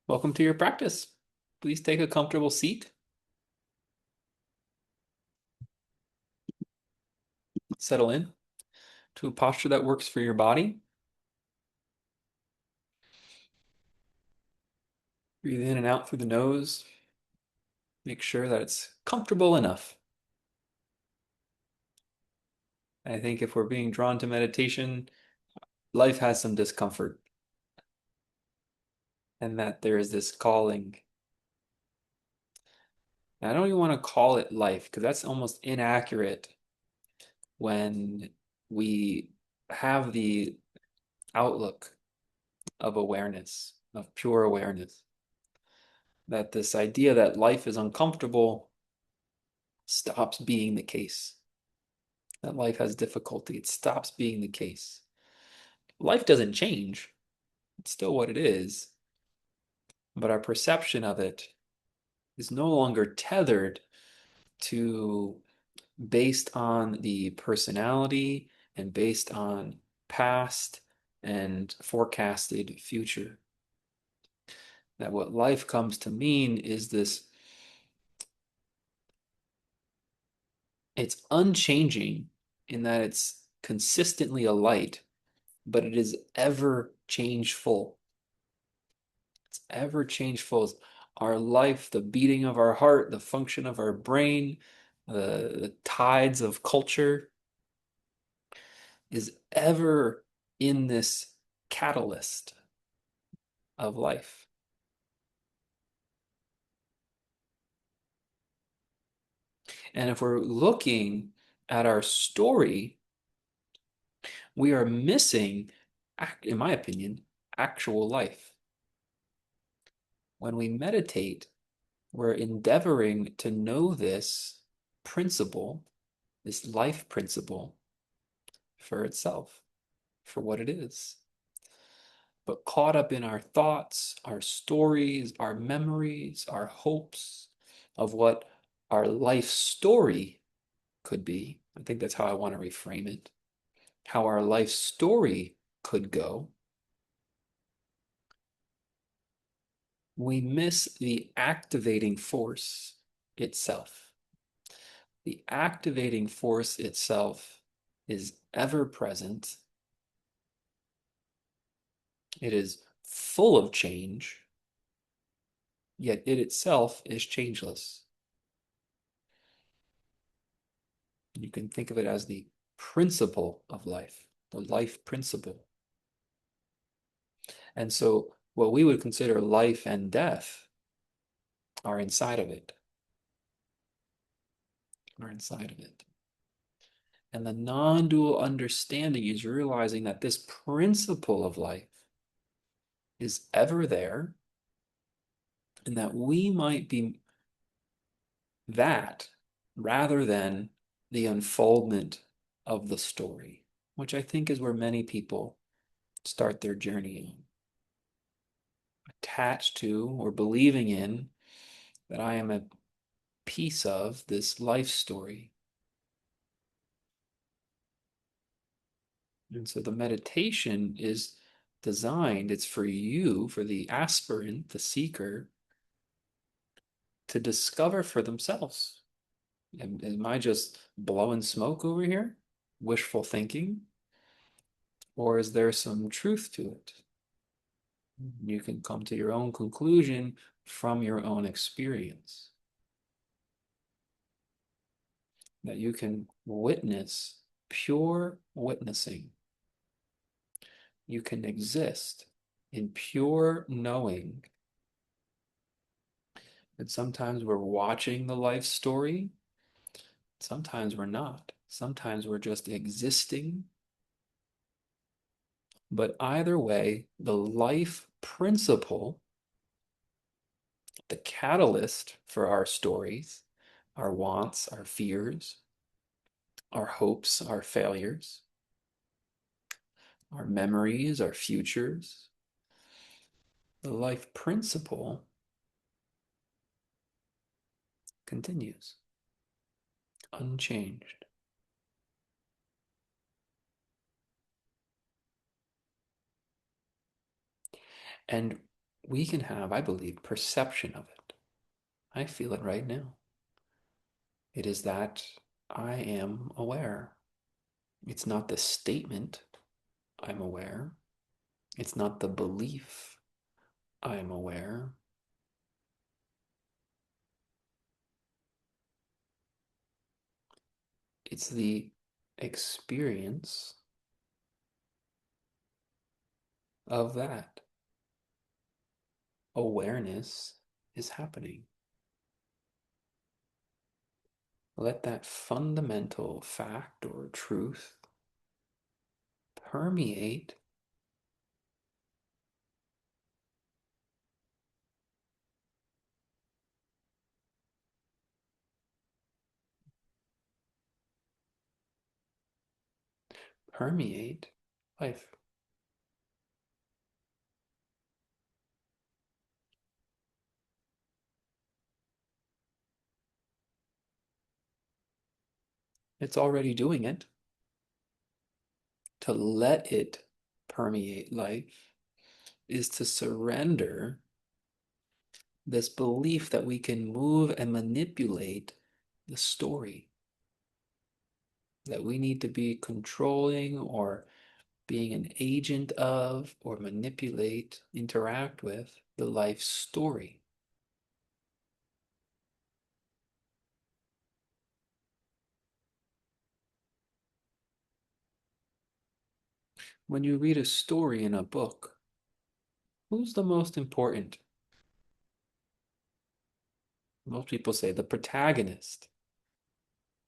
Welcome to your practice. Please take a comfortable seat. Settle in to a posture that works for your body. Breathe in and out through the nose. Make sure that it's comfortable enough. I think if we're being drawn to meditation, life has some discomfort, and that there is this calling. And I don't even want to call it life because that's almost inaccurate when we have the outlook of awareness, of pure awareness. That this idea that life is uncomfortable stops being the case. That life has difficulty, it stops being the case. Life doesn't change, it's still what it is, but our perception of it is no longer tethered to based on the personality and based on past and forecasted future. That what life comes to mean is this, it's unchanging in that it's consistently a light, but it is ever changeful. It's ever changeful. Our life, the beating of our heart, the function of our brain, the tides of culture is ever in this catalyst of life. And if we're looking at our story, we are missing, in my opinion, actual life. When we meditate, we're endeavoring to know this principle, this life principle, for itself, for what it is. But caught up in our thoughts, our stories, our memories, our hopes of what our life story could be. I think that's how I want to reframe it. How our life story could go. We miss the activating force itself. The activating force itself is ever present. It is full of change, yet it itself is changeless. You can think of it as the principle of life, the life principle. And so, what we would consider life and death are inside of it, are inside of it. And the non dual understanding is realizing that this principle of life is ever there, and that we might be that rather than the unfoldment of the story, which I think is where many people start their journey on. Attached to or believing in that I am a piece of this life story. And so the meditation is designed, it's for you, for the aspirant, the seeker, to discover for themselves. Am I just blowing smoke over here? Wishful thinking? Or is there some truth to it? You can come to your own conclusion from your own experience. That you can witness pure witnessing. You can exist in pure knowing. And sometimes we're watching the life story. Sometimes we're not. Sometimes we're just existing. But either way, the life principle, the catalyst for our stories, our wants, our fears, our hopes, our failures, our memories, our futures, the life principle continues unchanged. And we can have, I believe, perception of it. I feel it right now. It is that I am aware. It's not the statement, I'm aware. It's not the belief, I'm aware. It's the experience of that. Awareness is happening. Let that fundamental fact or truth permeate permeate life. It's already doing it. To let it permeate life is to surrender this belief that we can move and manipulate the story, that we need to be controlling or being an agent of or manipulate, interact with the life story. When you read a story in a book, who's the most important? Most people say the protagonist,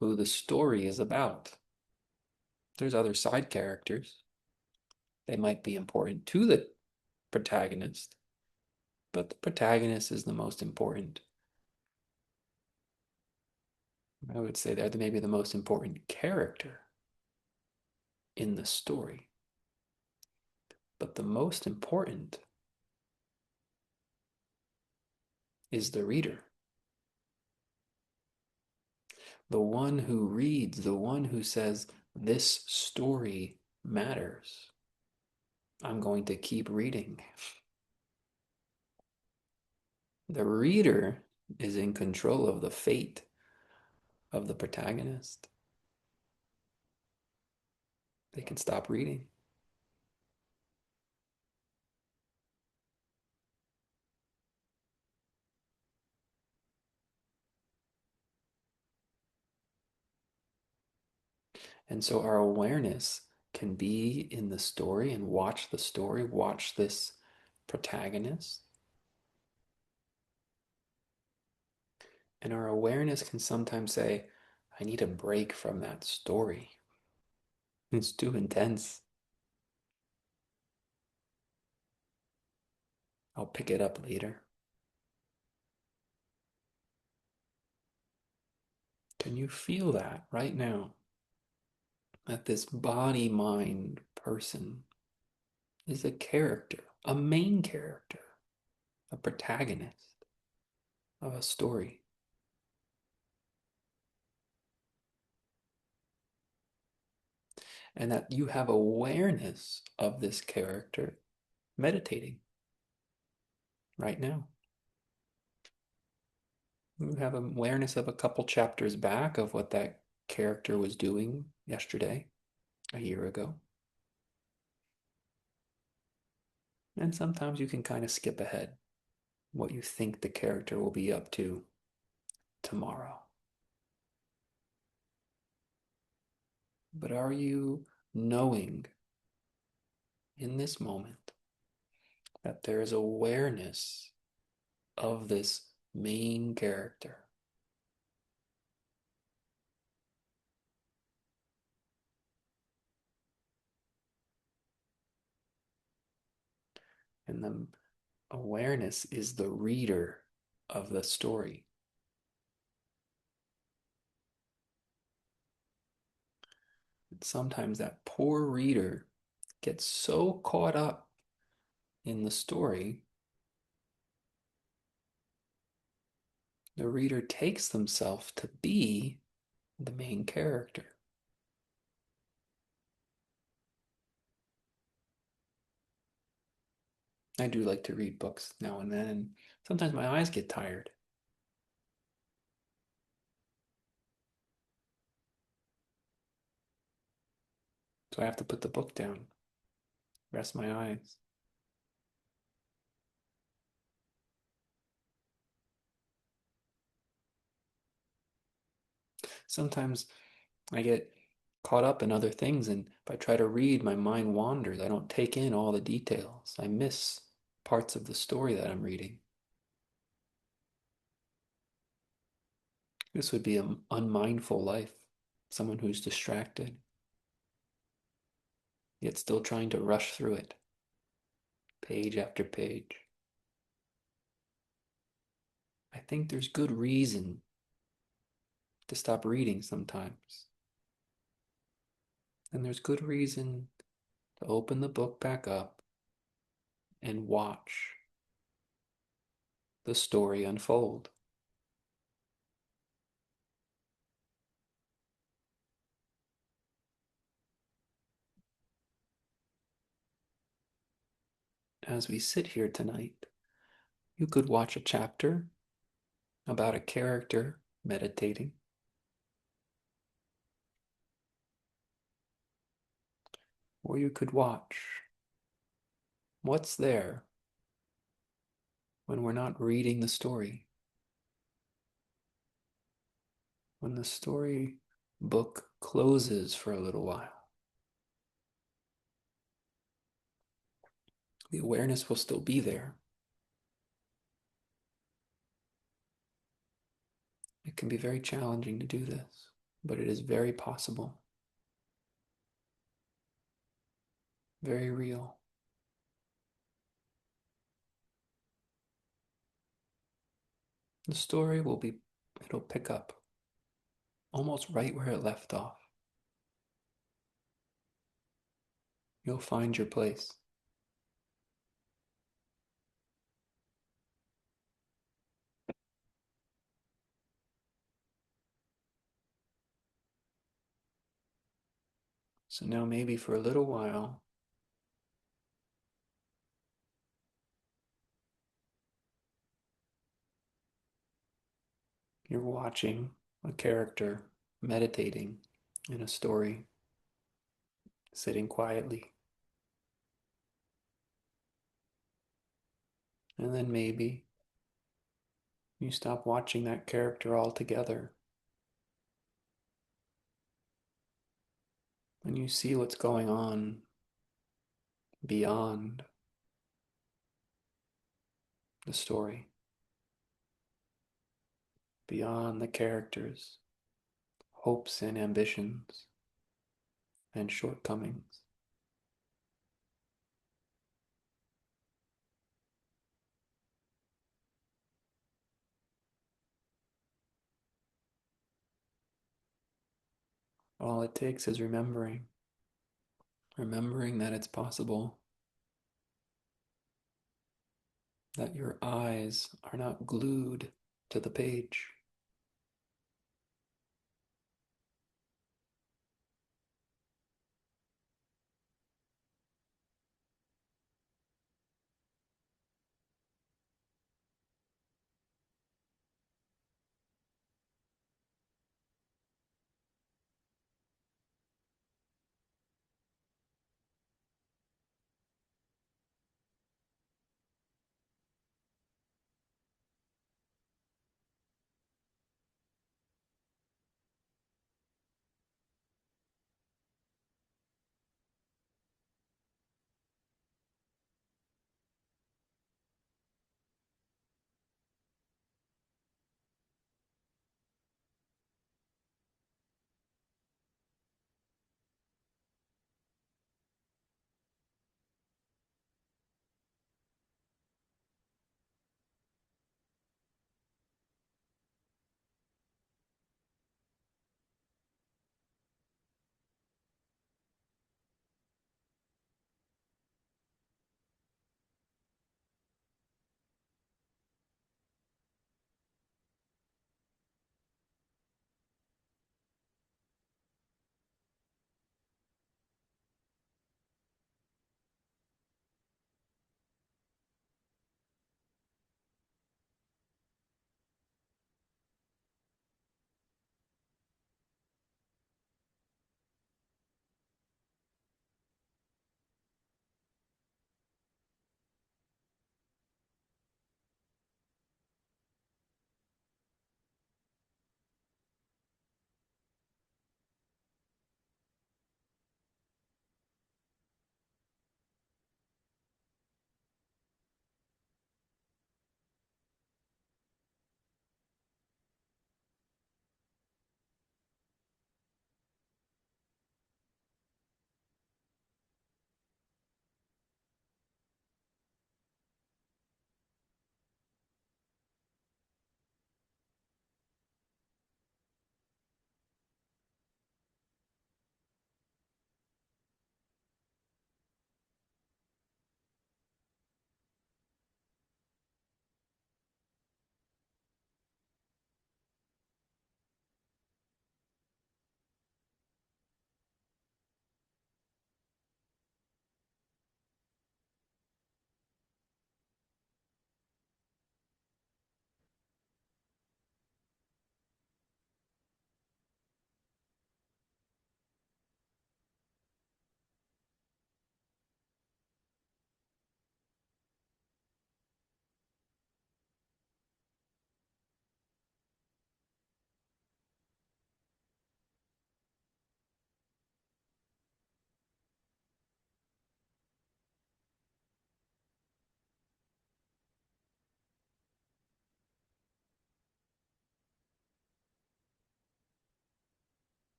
who the story is about. There's other side characters. They might be important to the protagonist, but the protagonist is the most important. I would say they're maybe the most important character in the story. But the most important is the reader. The one who reads, the one who says, this story matters. I'm going to keep reading. The reader is in control of the fate of the protagonist. They can stop reading. And so our awareness can be in the story and watch the story, watch this protagonist. And our awareness can sometimes say, I need a break from that story. It's too intense. I'll pick it up later. Can you feel that right now? That this body mind person is a character, a main character, a protagonist of a story. And that you have awareness of this character meditating right now. You have awareness of a couple chapters back of what that character was doing yesterday, a year ago. And sometimes you can kind of skip ahead what you think the character will be up to tomorrow. But are you knowing in this moment that there is awareness of this main character? And the awareness is the reader of the story. And sometimes that poor reader gets so caught up in the story, the reader takes themselves to be the main character. I do like to read books now and then, and sometimes my eyes get tired. So I have to put the book down, rest my eyes. Sometimes I get caught up in other things, and if I try to read, my mind wanders. I don't take in all the details. I miss parts of the story that I'm reading. This would be an unmindful life, someone who's distracted, yet still trying to rush through it, page after page. I think there's good reason to stop reading sometimes. And there's good reason to open the book back up and watch the story unfold. As we sit here tonight, you could watch a chapter about a character meditating, or you could watch what's there when we're not reading the story. When the story book closes for a little while, the awareness will still be there. It can be very challenging to do this, but it is very possible, very real. The story it'll pick up almost right where it left off. You'll find your place. So now maybe for a little while, you're watching a character meditating in a story, sitting quietly. And then maybe you stop watching that character altogether and you see what's going on beyond the story, beyond the characters' hopes and ambitions and shortcomings. All it takes is remembering that it's possible, that your eyes are not glued to the page.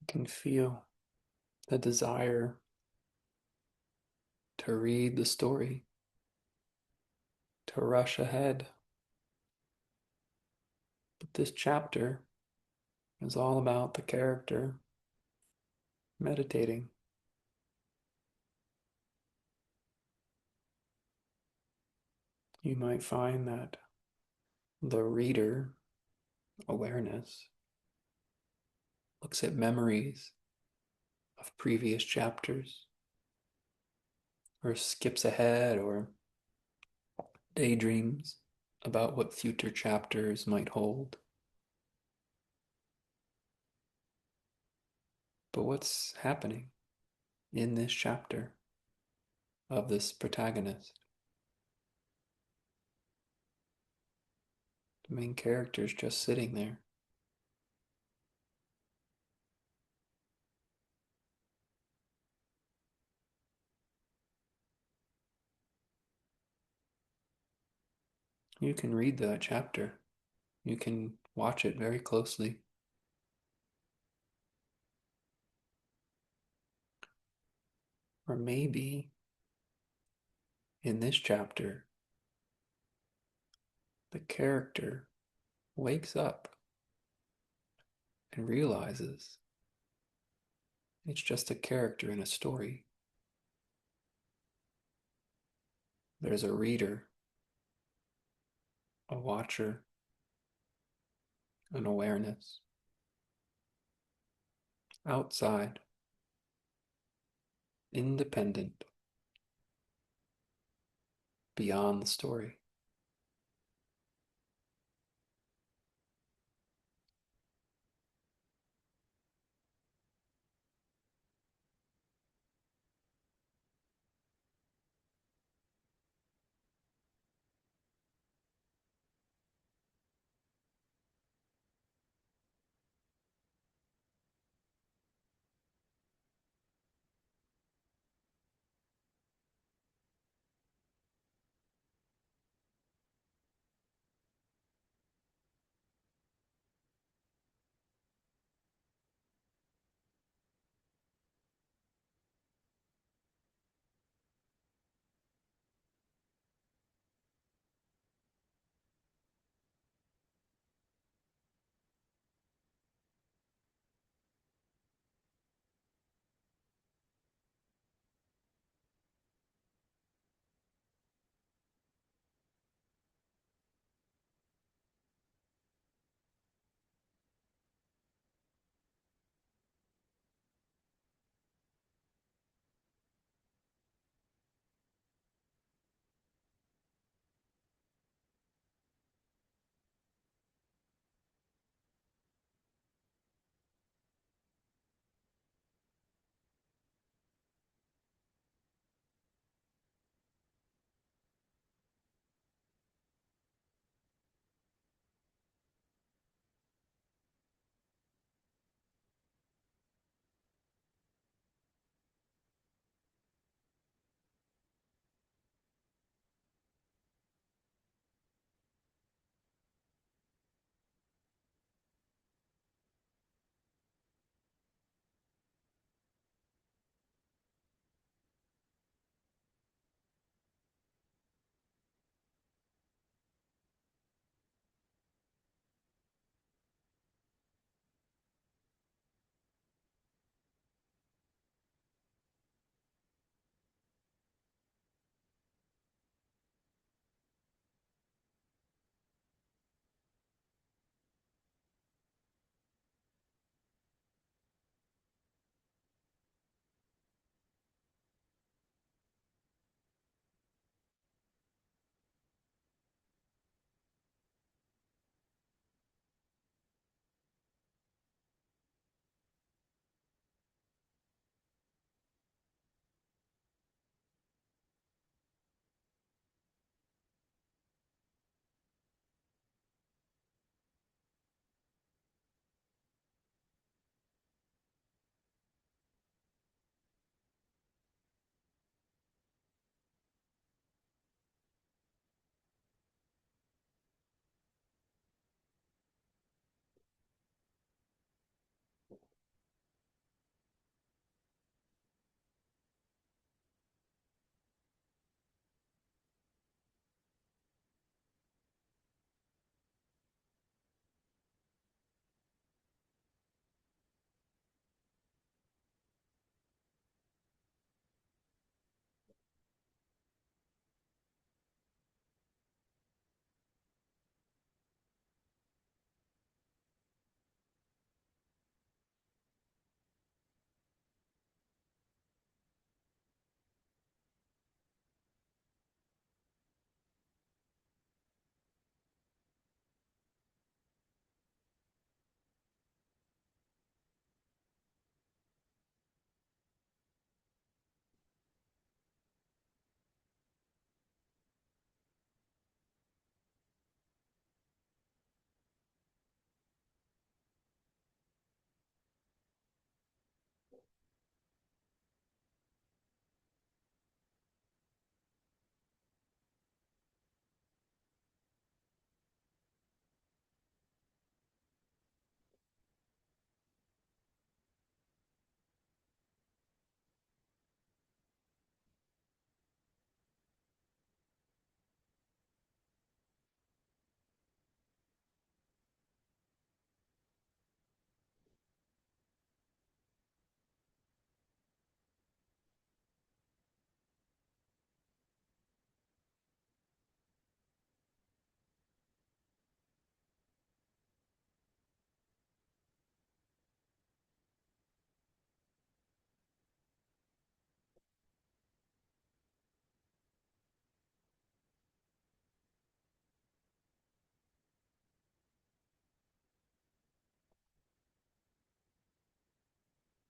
can feel the desire to read the story, to rush ahead. But this chapter is all about the character meditating. You might find that the reader awareness looks at memories of previous chapters, or skips ahead, or daydreams about what future chapters might hold. But what's happening in this chapter of this protagonist? The main character is just sitting there. You can read that chapter. You can watch it very closely. Or maybe in this chapter, the character wakes up and realizes it's just a character in a story. There's a reader, a watcher, an awareness outside, independent, beyond the story.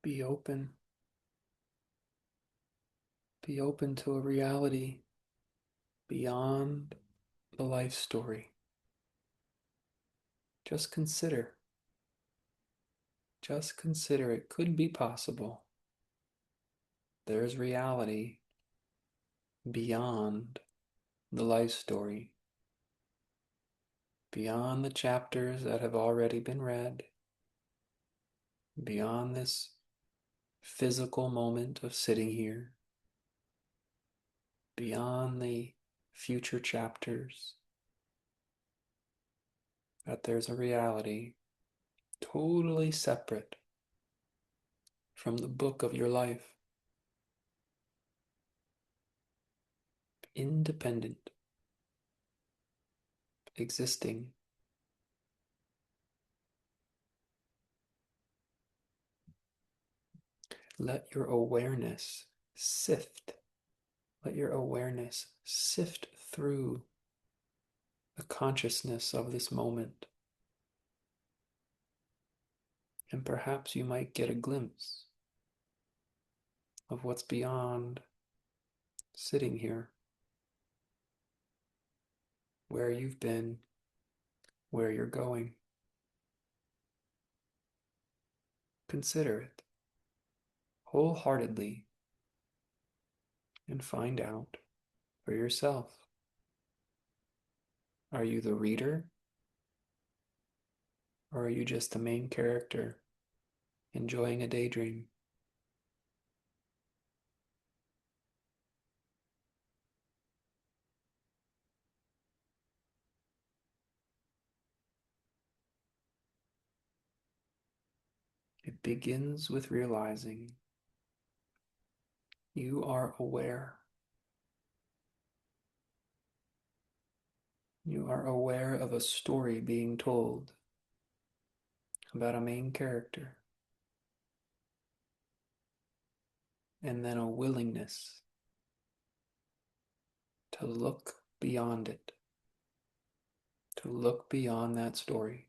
Be open. Be open to a reality beyond the life story. Just consider. Just consider it could be possible. There's reality beyond the life story, beyond the chapters that have already been read, beyond this physical moment of sitting here, beyond the future chapters, that there's a reality totally separate from the book of your life, independent, existing. Let your awareness sift. Let your awareness sift through the consciousness of this moment. And perhaps you might get a glimpse of what's beyond sitting here, where you've been, where you're going. Consider it wholeheartedly and find out for yourself. Are you the reader, or are you just the main character enjoying a daydream? It begins with realizing you are aware. You are aware of a story being told about a main character, and then a willingness to look beyond it, to look beyond that story.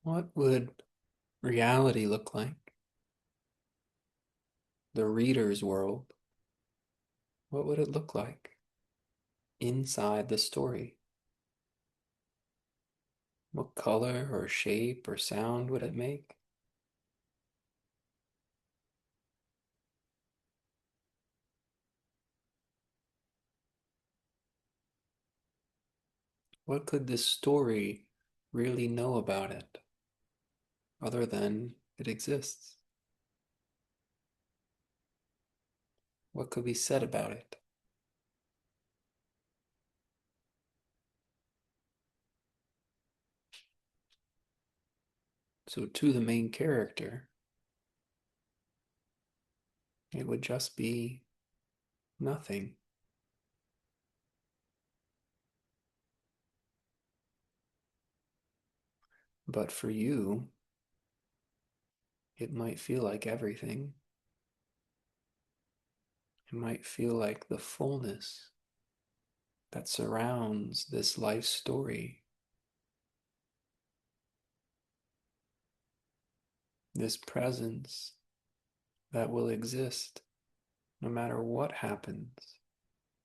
What would reality look like? The reader's world, what would it look like inside the story? What color or shape or sound would it make? What could this story really know about it other than it exists? What could be said about it? So, to the main character, it would just be nothing. But for you, it might feel like everything. It might feel like the fullness that surrounds this life story, this presence that will exist no matter what happens,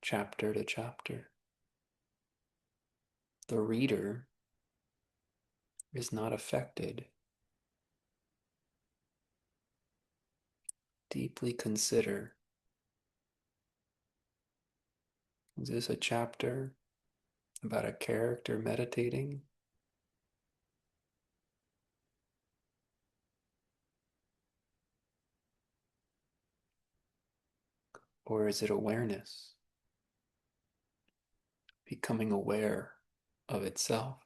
chapter to chapter. The reader is not affected. Deeply consider, is this a chapter about a character meditating? Or is it awareness, becoming aware of itself?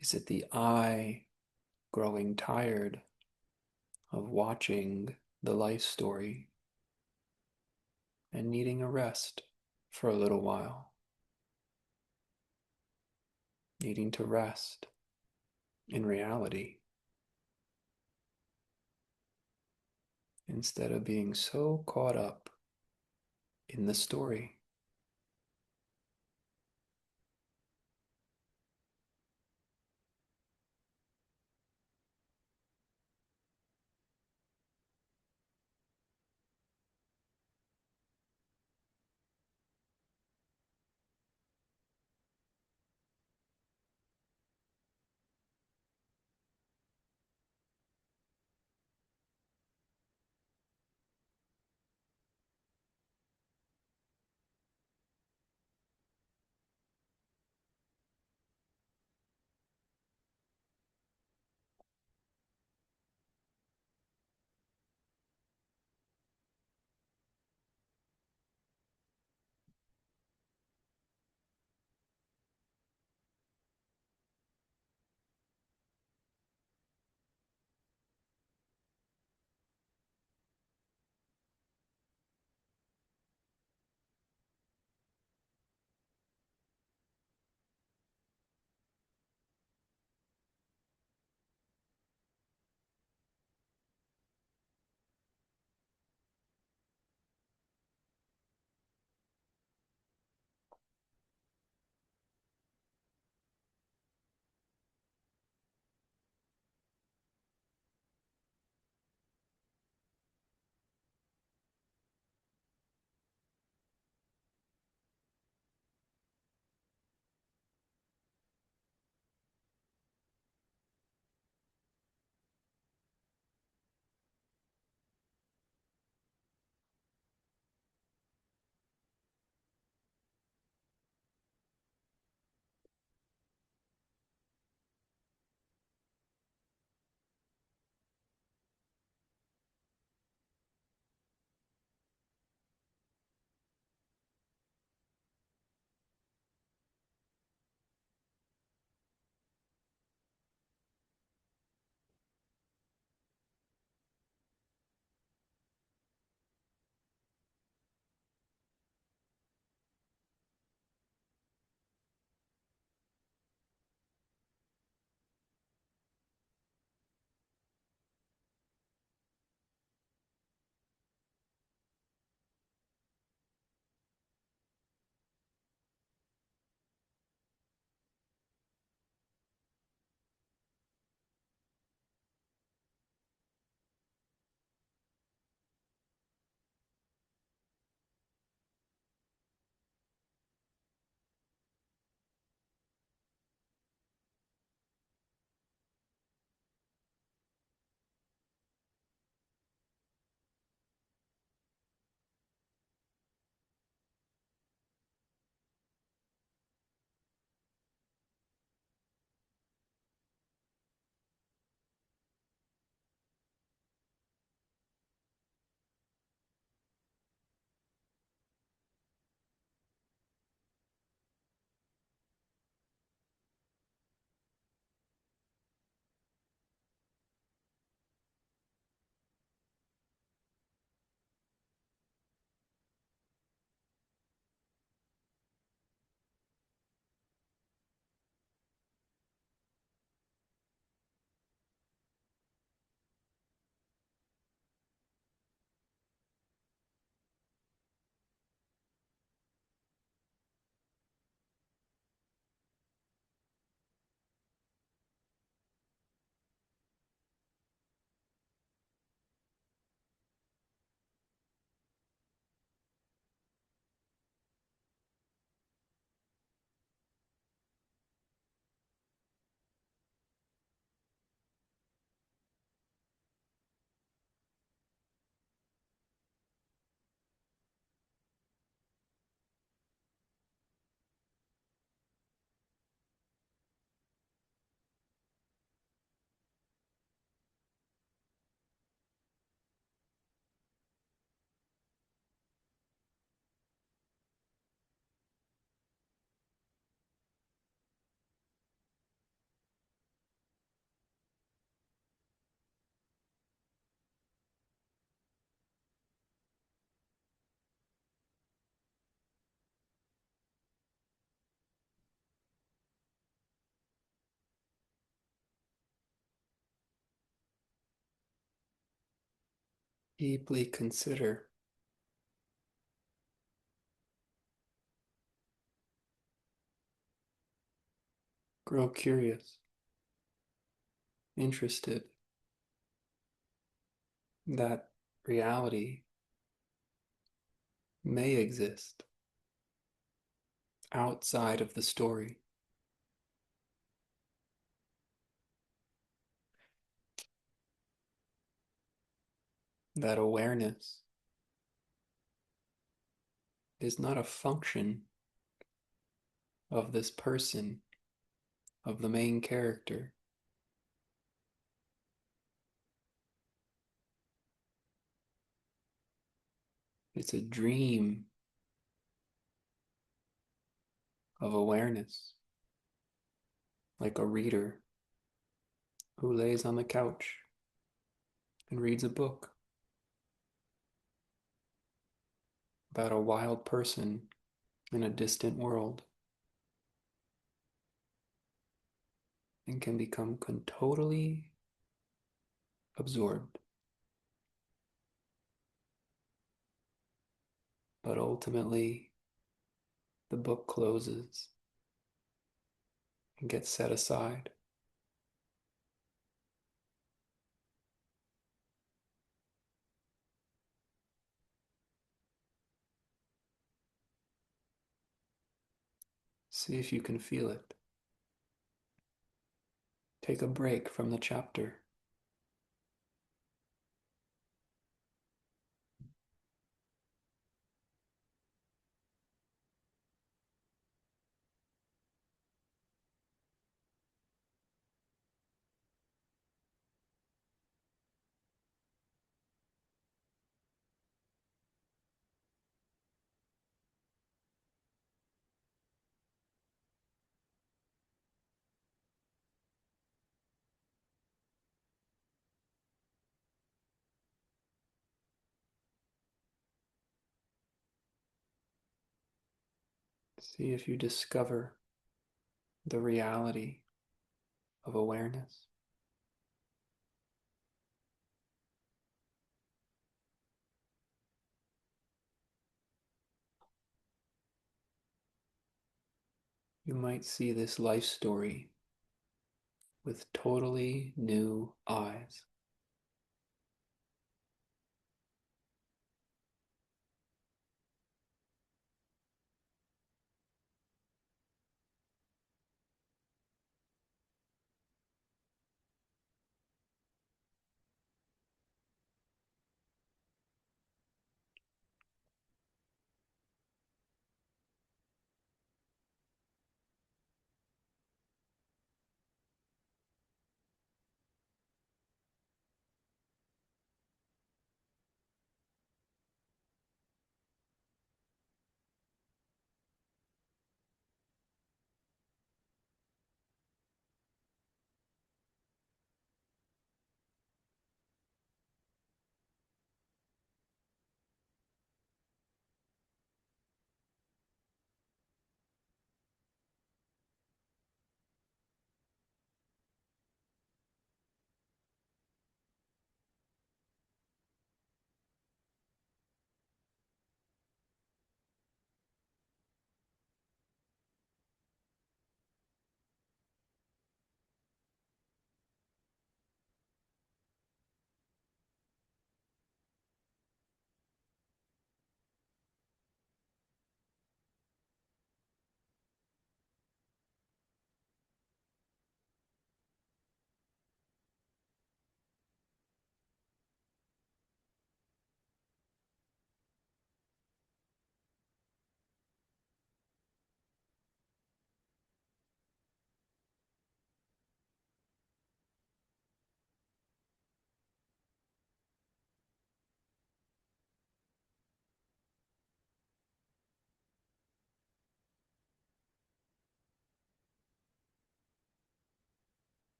Is it the I growing tired of watching the life story and needing a rest for a little while, needing to rest in reality instead of being so caught up in the story? Deeply consider, grow curious, interested that reality may exist outside of the story, that awareness is not a function of this person, of the main character. It's a dream of awareness, like a reader who lays on the couch and reads a book about a wild person in a distant world and can become totally absorbed. But ultimately, the book closes and gets set aside. See if you can feel it. Take a break from the chapter. See if you discover the reality of awareness. You might see this life story with totally new eyes.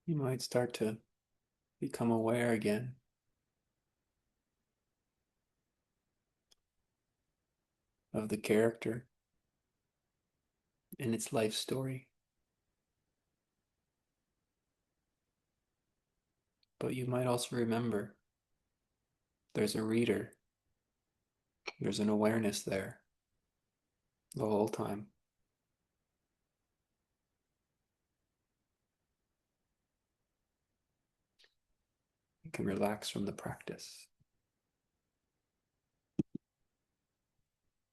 You might start to become aware again of the character in its life story. But you might also remember there's a reader, there's an awareness there the whole time. You can relax from the practice.